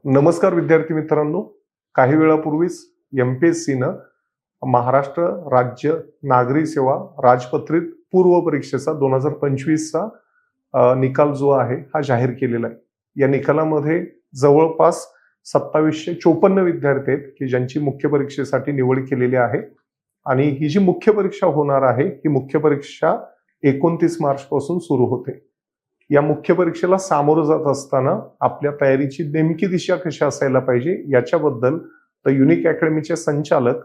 नमस्कार विद्यार्थी मित्रांनो, काही वेळापूर्वीच MPSCनं महाराष्ट्र राज्य नागरी सेवा राजपत्रित पूर्व परीक्षेचा 2025चा निकाल जो आहे हा जाहीर केलेला आहे. या निकालामध्ये जवळपास 2754 विद्यार्थी आहेत की ज्यांची मुख्य परीक्षेसाठी निवड केलेली आहे आणि ही जी मुख्य परीक्षा होणार आहे ही मुख्य परीक्षा 29 मार्च पासून सुरू होते. या मुख्य परीक्षेला सामोरं जात असताना आपल्या तयारीची नेमकी दिशा कशी असायला पाहिजे याच्याबद्दल द युनिक अकॅडमीचे संचालक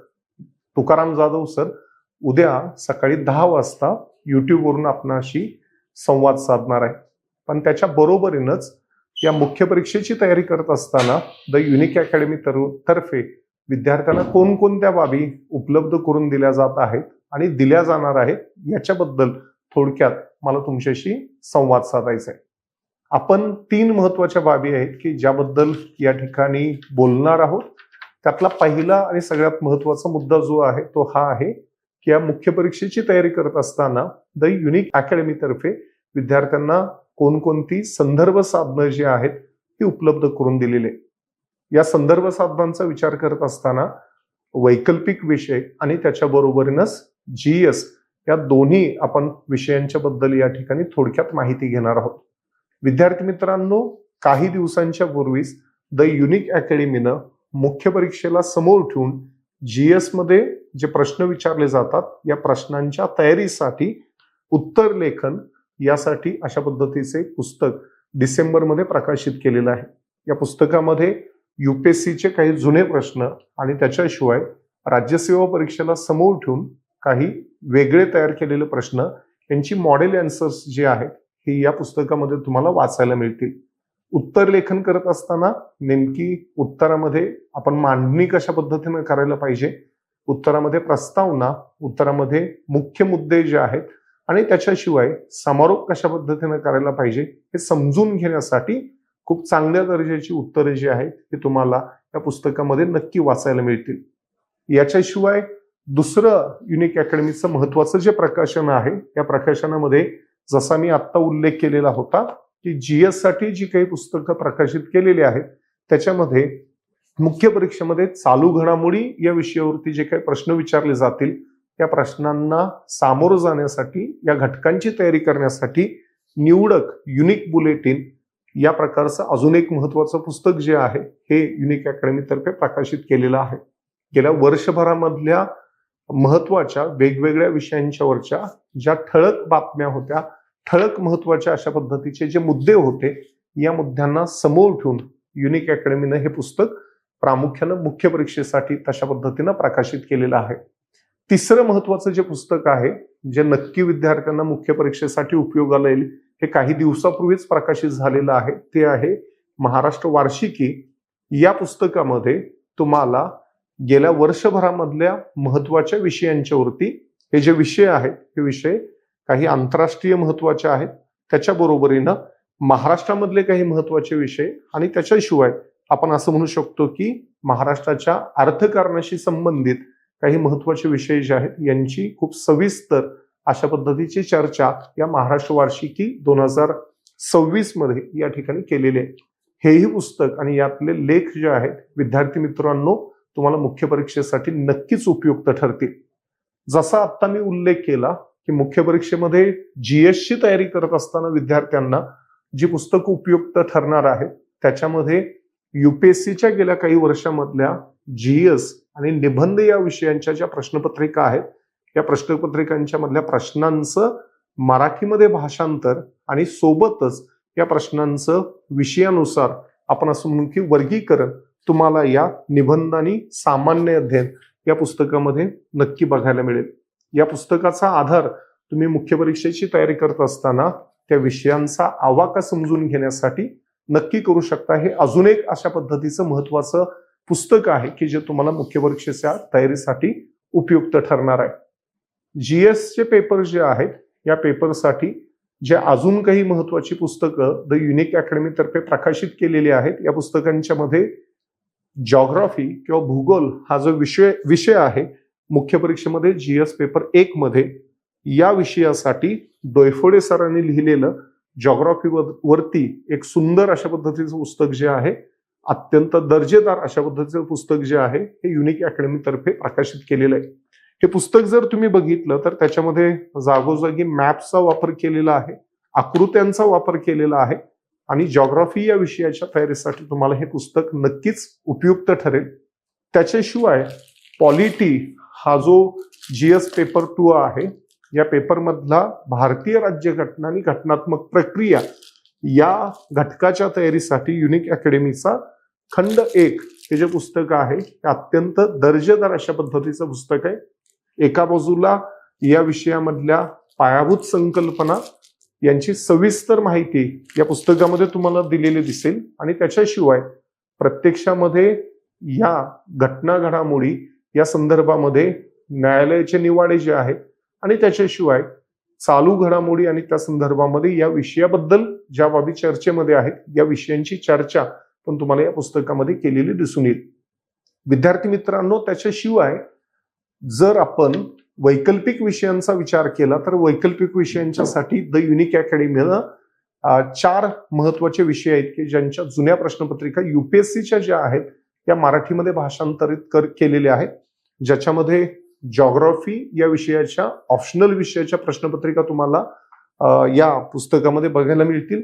तुकाराम जाधव सर उद्या सकाळी 10 वाजता युट्यूबवरून आपणाशी संवाद साधणार आहे. पण त्याच्या बरोबरीनच या मुख्य परीक्षेची तयारी करत असताना द युनिक अकॅडमी तर्फे विद्यार्थ्यांना कोणकोणत्या बाबी उपलब्ध करून दिल्या जात आहेत आणि दिल्या जाणार आहेत याच्याबद्दल थोडक्यात मला तुमच्याशी संवाद साधायचा आहे. आपण 3 महत्वाच्या बाबी आहेत की ज्याबद्दल या ठिकाणी बोलणार आहोत. त्यातला पहिला आणि सगळ्यात महत्वाचा मुद्दा जो आहे तो हा आहे की या मुख्य परीक्षेची तयारी करत असताना द युनिक अकॅडमी तर्फे विद्यार्थ्यांना कोणकोणती संदर्भ साधनं जी आहेत ती उपलब्ध करून दिलेली आहे. या संदर्भ साधनांचा विचार करत असताना वैकल्पिक विषय आणि त्याच्या बरोबरीनच GS या दोन्ही आपण विषयांच्या बद्दल या ठिकाणी थोडक्यात माहिती घेणार आहोत. विद्यार्थी मित्रांनो, काही दिवसांच्या पूर्वीच द युनिक अकॅडमीनं मुख्य परीक्षेला समोर ठेवून GS मध्ये जे प्रश्न विचारले जातात या प्रश्नांच्या तयारीसाठी उत्तर लेखन यासाठी अशा पद्धतीचे पुस्तक डिसेंबरमध्ये प्रकाशित केलेलं आहे. या पुस्तकामध्ये UPSCचे काही जुने प्रश्न आणि त्याच्याशिवाय राज्यसेवा परीक्षेला समोर ठेवून काही वेगळे तयार केलेले प्रश्न यांची मॉडेल आन्सर्स जे आहेत हे या पुस्तकामध्ये तुम्हाला वाचायला मिळतील. उत्तर लेखन करत असताना नेमकी उत्तरामध्ये आपण मांडणी कशा पद्धतीने करायला पाहिजे, उत्तरामध्ये प्रस्तावना, उत्तरामध्ये मुख्य मुद्दे जे आहेत आणि त्याच्याशिवाय समारोप कशा पद्धतीने करायला पाहिजे हे समजून घेण्यासाठी खूप चांगल्या दर्जाची उत्तरे जी आहेत ती तुम्हाला या पुस्तकामध्ये नक्की वाचायला मिळतील. याच्याशिवाय दुसरं युनिक अकॅडमीचं महत्वाचं जे प्रकाशन आहे या प्रकाशनामध्ये जसा मी आत्ता उल्लेख केलेला होता की GS साठी जी काही पुस्तकं प्रकाशित केलेली आहेत त्याच्यामध्ये मुख्य परीक्षेमध्ये चालू घडामोडी या विषयावरती जे काही प्रश्न विचारले जातील त्या प्रश्नांना सामोरं जाण्यासाठी या घटकांची तयारी करण्यासाठी निवडक युनिक बुलेटिन या प्रकारचं अजून एक महत्वाचं पुस्तक जे आहे हे युनिक अकॅडमी तर्फे प्रकाशित केलेलं आहे. गेल्या वर्षभरामधल्या महत्वाच्या वेगवेगळ्या विषयांच्यावरच्या ज्या ठळक बातम्या होत्या, ठळक महत्वाच्या अशा पद्धतीचे जे मुद्दे होते या मुद्द्यांना समोर ठेवून युनिक अकॅडमीनं हे पुस्तक प्रामुख्यानं मुख्य परीक्षेसाठी तशा पद्धतीनं प्रकाशित केलेलं आहे. तिसरं महत्वाचं जे पुस्तक आहे जे नक्की विद्यार्थ्यांना मुख्य परीक्षेसाठी उपयोगाला येईल हे काही दिवसापूर्वीच प्रकाशित झालेलं आहे ते आहे महाराष्ट्र वार्षिकी. या पुस्तकामध्ये तुम्हाला गेल्या वर्षभरामधल्या महत्वाच्या विषयांच्या वरती हे जे विषय आहेत हे विषय काही आंतरराष्ट्रीय महत्वाचे आहेत, त्याच्या बरोबरीनं महाराष्ट्रामधले काही महत्वाचे विषय आणि त्याच्याशिवाय आपण असं म्हणू शकतो की महाराष्ट्राच्या अर्थकारणाशी संबंधित काही महत्वाचे विषय जे आहेत यांची खूप सविस्तर अशा पद्धतीची चर्चा या महाराष्ट्र वार्षिकी 2026 मध्ये या ठिकाणी केलेले आहे. हेही पुस्तक आणि यातले लेख जे आहेत विद्यार्थी मित्रांनो तुम्हाला मुख्य परीक्षेसाठी नक्कीच उपयुक्त ठरतील. जसा आता मी उल्लेख केला की मुख्य परीक्षेमध्ये GS ची तयारी करत असताना विद्यार्थ्यांना जी पुस्तकं उपयुक्त ठरणार आहेत त्याच्यामध्ये UPSCच्या गेल्या काही वर्षामधल्या GS आणि निबंध या विषयांच्या ज्या प्रश्नपत्रिका आहेत या प्रश्नपत्रिकांच्या मधल्या प्रश्नांचं मराठीमध्ये भाषांतर आणि सोबतच या प्रश्नांचं विषयानुसार आपण असं म्हणू की वर्गीकरण तुम्हाला या निबंध आणि सामान्य अध्ययन या पुस्तकामध्ये नक्की बघायला मिळेल. या पुस्तकाचा आधार तुम्ही मुख्य परीक्षेची तयारी करत असताना त्या विषयांचा आवाका समजून घेण्यासाठी नक्की करू शकता. हे अजून एक अशा पद्धतीचं महत्वाचं पुस्तक आहे की जे तुम्हाला मुख्य परीक्षेच्या तयारीसाठी उपयुक्त ठरणार आहे. GS चे पेपर जे आहेत या पेपरसाठी जे अजून काही महत्वाची पुस्तकं द युनिक अकॅडमी तर्फे प्रकाशित केलेली आहेत या पुस्तकांच्या मध्ये जॉग्राफी किंवा भूगोल हा जो विषय आहे मुख्य परीक्षेमध्ये GS पेपर 1 मध्ये या विषयासाठी डोयफोडे सरांनी लिहिलेलं जॉग्राफी वरती एक सुंदर अशा पद्धतीचं पुस्तक जे आहे अत्यंत दर्जेदार अशा पद्धतीचं पुस्तक जे आहे हे युनिक अकॅडमी तर्फे प्रकाशित केलेलं आहे. हे पुस्तक जर तुम्ही बघितलं तर त्याच्यामध्ये जागोजागी मॅप्सचा वापर केलेला आहे, आकृत्यांचा वापर केलेला आहे आणि जॉग्राफी या विषयाच्या तयारीसाठी तुम्हाला हे पुस्तक नक्कीच उपयुक्त ठरेल. त्याच्याशिवाय पॉलिटी हा जो GS पेपर 2 आहे, या पेपरमधला भारतीय राज्यघटना आणि घटनात्मक प्रक्रिया या घटकाच्या तयारीसाठी युनिक अकॅडमीचा खंड 1 हे जे पुस्तक आहे ते अत्यंत दर्जेदार अशा पद्धतीचं पुस्तक आहे. एका बाजूला या विषयामधल्या पायाभूत संकल्पना यांची सविस्तर माहिती या पुस्तकामध्ये तुम्हाला दिलेली दिसेल आणि त्याच्याशिवाय प्रत्यक्षामध्ये या घटना घडामोडी या संदर्भामध्ये न्यायालयाचे निवाडे जे आहेत आणि त्याच्याशिवाय चालू घडामोडी आणि त्या संदर्भामध्ये या विषयाबद्दल ज्या बाबी चर्चेमध्ये आहेत या विषयांची चर्चा पण तुम्हाला या पुस्तकामध्ये केलेली दिसून येईल. विद्यार्थी मित्रांनो, त्याच्याशिवाय जर आपण वैकल्पिक विषयांचा विचार केला तर वैकल्पिक विषयांच्यासाठी द युनिक अकॅडमीनं 4 महत्वाचे विषय आहेत की ज्यांच्या जुन्या प्रश्नपत्रिका UPSCच्या ज्या आहेत त्या मराठीमध्ये भाषांतरित केलेल्या आहेत, ज्याच्यामध्ये जॉग्राफी या विषयाच्या ऑप्शनल विषयाच्या प्रश्नपत्रिका तुम्हाला या पुस्तकामध्ये बघायला मिळतील.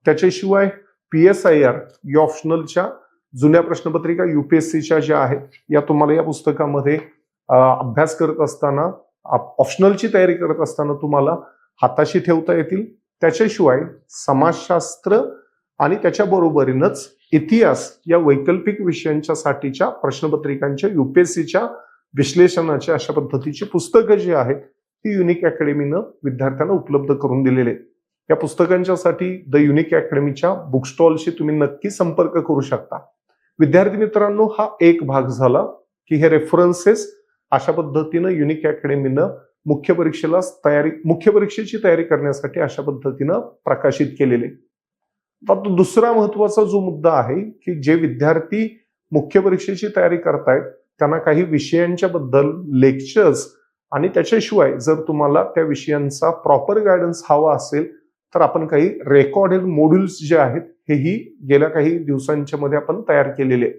त्याच्याशिवाय PSIR या ऑप्शनलच्या जुन्या प्रश्नपत्रिका UPSCच्या ज्या आहेत या तुम्हाला या पुस्तकामध्ये अभ्यास करत असताना, ऑप्शनलची तयारी करत असताना तुम्हाला हाताशी ठेवता येतील. त्याच्याशिवाय समाजशास्त्र आणि त्याच्या बरोबरीनच इतिहास या वैकल्पिक विषयांच्या साठीच्या प्रश्नपत्रिकांच्या UPSCच्या विश्लेषणाच्या अशा पद्धतीची पुस्तकं जी आहेत ती युनिक अकॅडमीनं विद्यार्थ्यांना उपलब्ध करून दिलेले आहेत. या पुस्तकांच्यासाठी द युनिक अकॅडमीच्या बुक स्टॉलशी तुम्ही नक्की संपर्क करू शकता. विद्यार्थी मित्रांनो, हा एक भाग झाला की हे रेफरन्सेस अशा पद्धतीनं युनिक अकॅडमीनं मुख्य परीक्षेची तयारी करण्यासाठी अशा पद्धतीनं प्रकाशित केलेले. आता दुसरा महत्वाचा जो मुद्दा आहे की जे विद्यार्थी मुख्य परीक्षेची तयारी करतायत त्यांना काही विषयांच्या बद्दल लेक्चर्स आणि त्याच्याशिवाय जर तुम्हाला त्या विषयांचा प्रॉपर गायडन्स हवा असेल तर आपण काही रेकॉर्डेड मॉड्यूल्स जे आहेत हेही गेल्या काही दिवसांच्या मध्ये आपण तयार केलेले.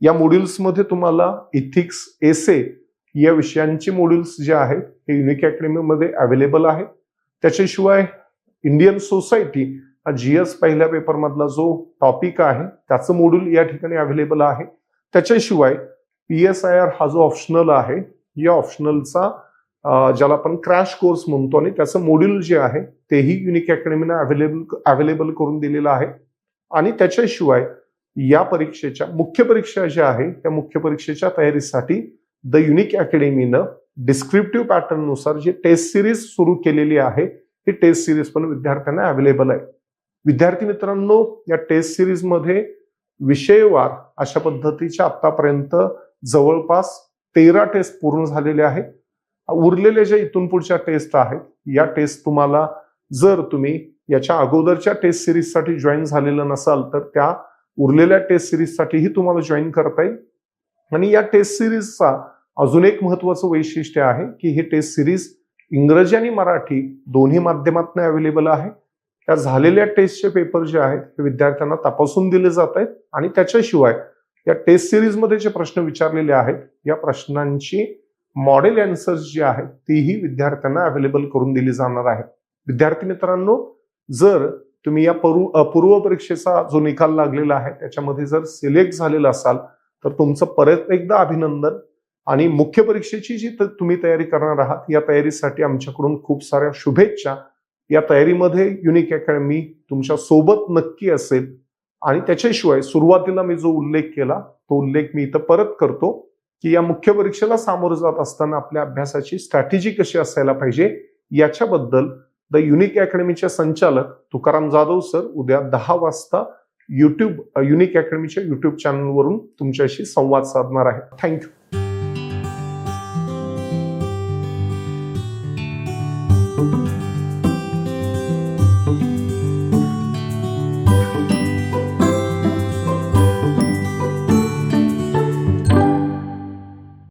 या मॉड्यूल्समध्ये तुम्हाला इथिक्स, एसे या विषयांचे मॉड्यूल्स जे आहेत हे युनिक अकॅडमीमध्ये अवेलेबल आहेत. त्याच्याशिवाय इंडियन सोसायटी हा GS पहिल्या पेपरमधला जो टॉपिक आहे त्याचं मॉड्यूल या ठिकाणी अवेलेबल आहे. त्याच्याशिवाय PSIR हा जो ऑप्शनल आहे या ऑप्शनलचा ज्याला आपण क्रॅश कोर्स म्हणतो आणि त्याचं मॉड्यूल जे आहे तेही युनिक अकॅडमीने अवेलेबल करून दिलेलं आहे. आणि त्याच्याशिवाय या परीक्षेच्या मुख्य परीक्षा ज्या आहे त्या मुख्य परीक्षेच्या तयारीसाठी द युनिक अकॅडमीनं डिस्क्रिप्टिव्ह पॅटर्न नुसार जी टेस्ट सिरीज सुरू केलेली आहे ही टेस्ट सिरीज पण विद्यार्थ्यांना अवेलेबल आहे. विद्यार्थी मित्रांनो, या टेस्ट सिरीज मध्ये विषयवार अशा पद्धतीच्या आतापर्यंत जवळपास 13 टेस्ट पूर्ण झालेले आहेत. उरलेल्या ज्या इथून पुढच्या टेस्ट आहेत या टेस्ट तुम्हाला जर तुम्ही याच्या अगोदरच्या टेस्ट सिरीजसाठी जॉईन झालेलं नसाल तर त्या उरलेल्या टेस्ट सिरीजसाठीही तुम्हाला जॉईन करता येईल. आणि या टेस्ट सिरीजचा अजून एक महत्वाचं वैशिष्ट्य आहे की ही टेस्ट सिरीज इंग्रजी आणि मराठी दोन्ही माध्यमातून अवेलेबल आहे. त्या झालेल्या टेस्टचे पेपर जे आहेत ते विद्यार्थ्यांना तपासून दिले जात आहेत आणि त्याच्याशिवाय या टेस्ट सिरीजमध्ये जे प्रश्न विचारलेले आहेत या प्रश्नांची मॉडेल आन्सर्स जी आहेत तीही विद्यार्थ्यांना अवेलेबल करून दिली जाणार आहेत. विद्यार्थी मित्रांनो, जर तुम्ही या पूर्व परीक्षेचा जो निकाल लागलेला आहे त्याच्यामध्ये जर सिलेक्ट झालेला असाल तर तुमचं परत एकदा अभिनंदन. आणि मुख्य परीक्षेची जी तुम्ही तयारी करणार आहात या तयारीसाठी आमच्याकडून खूप साऱ्या शुभेच्छा. या तयारीमध्ये युनिक अकॅडमी तुमच्या सोबत नक्की असेल. आणि त्याच्याशिवाय सुरुवातीला मी जो उल्लेख केला तो उल्लेख मी इथं परत करतो की या मुख्य परीक्षेला सामोरं जात असताना आपल्या अभ्यासाची स्ट्रॅटेजी कशी असायला पाहिजे याच्याबद्दल द युनिक अकॅडमीचे संचालक तुकाराम जाधव सर उद्या 10 वाजता युनिक अकॅडमीच्या युट्यूब चॅनलवरून तुमच्याशी संवाद साधणार आहेत. थँक्यू.